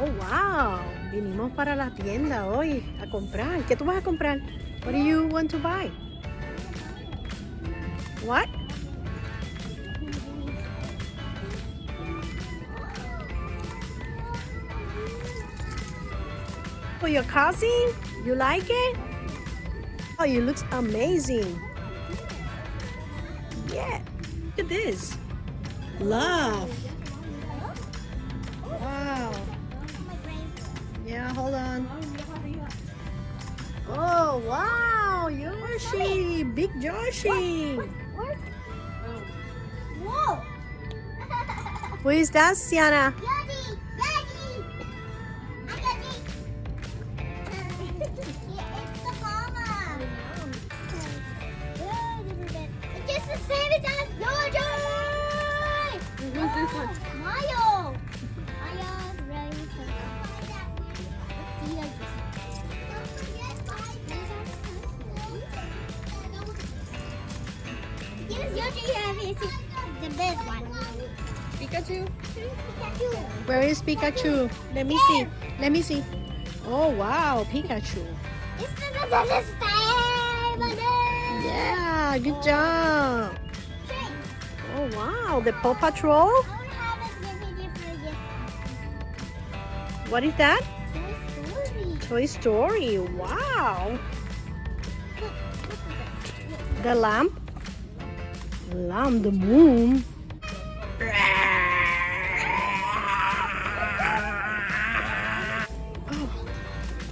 Oh, wow. Vinimos para la tienda hoy a comprar. ¿Qué tú vas a comprar? What do you want to buy? What? For your cousin? You like it? Oh, it looks amazing. Yeah. Look at this. Love. Wow. Yeah, hold on. Oh, wow. Yoshi. Big Yoshi. Whoa! Who is that, Sienna? Daddy! Daddy! I got it! It's the mama! It's just the same as Yoshi! Who's this one? Mayo! Mayo's ready for Yes, Yoshi has the best one. Pikachu? Pikachu. Where is Pikachu? Let me see. Let me see. Oh, wow. Pikachu. It's the same. Yeah, good job. Oh, wow. The Paw Patrol? What is that? Toy Story. Wow. The lamp. Lamp, the moon. Oh,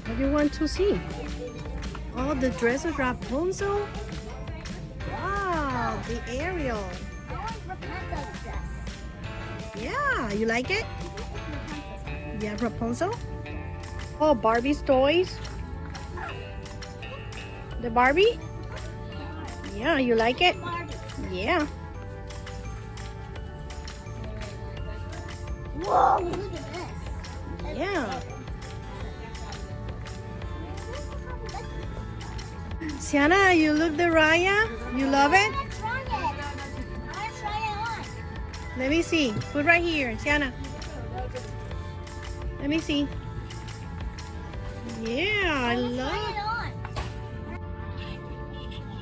what do you want to see? Oh, the dress of Rapunzel. Wow, the Ariel. Yeah, you like it? Yeah, Rapunzel. Oh, Barbie's toys. The Barbie? Yeah, you like it? Yeah. Whoa, look at this. Yeah. Sienna, you look the Raya? You love it? I want to try it. I want to try it on. Let me see. Put right here, Sienna. Let me see. Yeah, I love it. Try it on.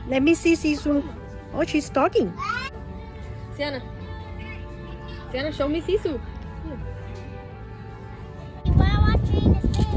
Let me see Sisu. Oh, she's talking. Sienna. Sienna, show me Sisu. While watching this video,